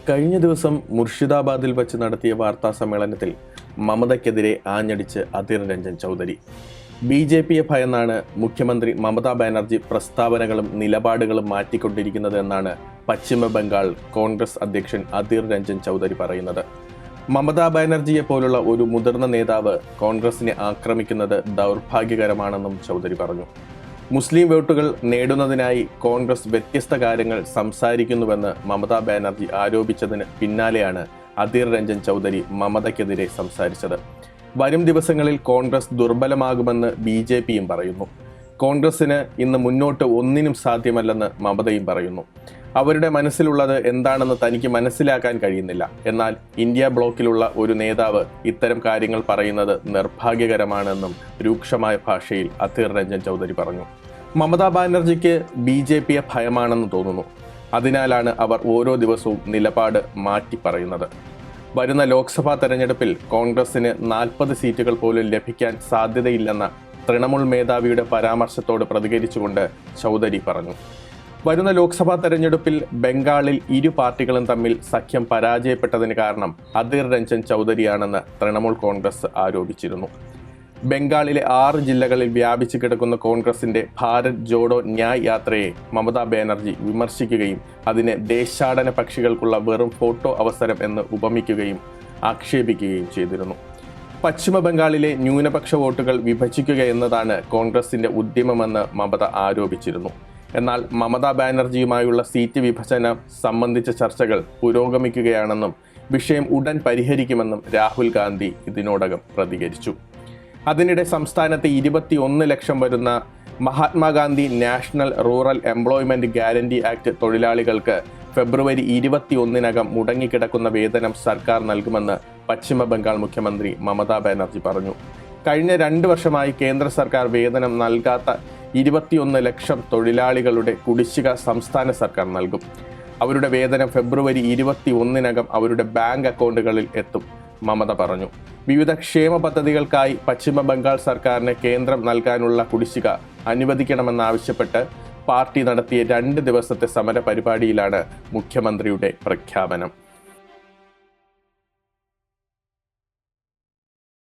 കഴിഞ്ഞ ദിവസം മുർഷിദാബാദിൽ വച്ച് നടത്തിയ വാർത്താ സമ്മേളനത്തിൽ മമതയ്ക്കെതിരെ ആഞ്ഞടിച്ച് അധീർ രഞ്ജൻ ചൗധരി. BJPയെ ഭയന്നാണ് മുഖ്യമന്ത്രി മമതാ ബാനർജി പ്രസ്താവനകളും നിലപാടുകളും മാറ്റിക്കൊണ്ടിരിക്കുന്നത് എന്നാണ് പശ്ചിമ ബംഗാൾ കോൺഗ്രസ് അധ്യക്ഷൻ അധീർ രഞ്ജൻ ചൗധരി പറയുന്നത്. മമതാ ബാനർജിയെ പോലുള്ള ഒരു മുതിർന്ന നേതാവ് കോൺഗ്രസിനെ ആക്രമിക്കുന്നത് ദൗർഭാഗ്യകരമാണെന്നും ചൗധരി പറഞ്ഞു. മുസ്ലിം വോട്ടുകൾ നേടുന്നതിനായി കോൺഗ്രസ് വ്യത്യസ്ത കാര്യങ്ങൾ സംസാരിക്കുന്നുവെന്ന് മമതാ ബാനർജി ആരോപിച്ചതിന് പിന്നാലെയാണ് അധീർ രഞ്ജൻ ചൗധരി മമതയ്ക്കെതിരെ സംസാരിച്ചത്. വരും ദിവസങ്ങളിൽ കോൺഗ്രസ് ദുർബലമാകുമെന്ന് BJPയും പറയുന്നു. കോൺഗ്രസിന് ഇന്ന് മുന്നോട്ട് ഒന്നിനും സാധ്യമല്ലെന്ന് മമതയും പറയുന്നു. അവരുടെ മനസ്സിലുള്ളത് എന്താണെന്ന് തനിക്ക് മനസ്സിലാക്കാൻ കഴിയുന്നില്ല. എന്നാൽ ഇന്ത്യ ബ്ലോക്കിലുള്ള ഒരു നേതാവ് ഇത്തരം കാര്യങ്ങൾ പറയുന്നത് നിർഭാഗ്യകരമാണെന്നും രൂക്ഷമായ ഭാഷയിൽ അധീർ രഞ്ജൻ ചൗധരി പറഞ്ഞു. മമതാ ബാനർജിക്ക് BJPയെ ഭയമാണെന്ന് തോന്നുന്നു. അതിനാലാണ് അവർ ഓരോ ദിവസവും നിലപാട് മാറ്റി പറയുന്നത്. വരുന്ന ലോക്സഭാ തെരഞ്ഞെടുപ്പിൽ കോൺഗ്രസിന് 40 സീറ്റുകൾ പോലും ലഭിക്കാൻ സാധ്യതയില്ലെന്ന തൃണമൂൽ മേധാവിയുടെ പരാമർശത്തോട് പ്രതികരിച്ചുകൊണ്ട് ചൗധരി പറഞ്ഞു. വരുന്ന ലോക്സഭാ തെരഞ്ഞെടുപ്പിൽ ബംഗാളിൽ ഇരു പാർട്ടികളും തമ്മിൽ സഖ്യം പരാജയപ്പെട്ടതിന് കാരണം അധീർ രഞ്ജൻ ചൗധരിയാണെന്ന് തൃണമൂൽ കോൺഗ്രസ് ആരോപിച്ചിരുന്നു. ബംഗാളിലെ 6 ജില്ലകളിൽ വ്യാപിച്ചു കിടക്കുന്ന കോൺഗ്രസിന്റെ ഭാരത് ജോഡോ ന്യായ് യാത്രയെ മമതാ ബാനർജി വിമർശിക്കുകയും അതിനെ ദേശാടന പക്ഷികൾക്കുള്ള വെറും ഫോട്ടോ അവസരം എന്ന് ഉപമിക്കുകയും ആക്ഷേപിക്കുകയും ചെയ്തിരുന്നു. പശ്ചിമ ബംഗാളിലെ ന്യൂനപക്ഷ വോട്ടുകൾ വിഭജിക്കുക എന്നതാണ് കോൺഗ്രസിന്റെ ഉദ്യമമെന്ന് മമത ആരോപിച്ചിരുന്നു. എന്നാൽ മമതാ ബാനർജിയുമായുള്ള സീറ്റ് വിഭജനം സംബന്ധിച്ച ചർച്ചകൾ പുരോഗമിക്കുകയാണെന്നും വിഷയം ഉടൻ പരിഹരിക്കുമെന്നും രാഹുൽ ഗാന്ധി ഇതിനോടകം പ്രതികരിച്ചു. അതിനിടെ സംസ്ഥാനത്തെ 21 ലക്ഷം വരുന്ന Mahatma Gandhi national rural employment guarantee act തൊഴിലാളികൾക്ക് ഫെബ്രുവരി 21-നകം മുടങ്ങിക്കിടക്കുന്ന വേതനം സർക്കാർ നൽകുമെന്ന് പശ്ചിമ ബംഗാൾ മുഖ്യമന്ത്രി മമതാ ബാനർജി പറഞ്ഞു. കഴിഞ്ഞ 2 വർഷമായി കേന്ദ്ര സർക്കാർ വേതനം നൽകാത്ത 21 ലക്ഷം തൊഴിലാളികളുടെ കുടിശ്ശിക സംസ്ഥാന സർക്കാർ നൽകും. അവരുടെ വേതനം ഫെബ്രുവരി 21-നകം അവരുടെ ബാങ്ക് അക്കൗണ്ടുകളിൽ എത്തും, മമത പറഞ്ഞു. വിവിധ ക്ഷേമ പദ്ധതികൾക്കായി പശ്ചിമ ബംഗാൾ സർക്കാരിന് കേന്ദ്രം നൽകാനുള്ള കുടിശ്ശിക അനുവദിക്കണമെന്നാവശ്യപ്പെട്ട് പാർട്ടി നടത്തിയ 2 ദിവസത്തെ സമര പരിപാടിയിലാണ് മുഖ്യമന്ത്രിയുടെ പ്രഖ്യാപനം.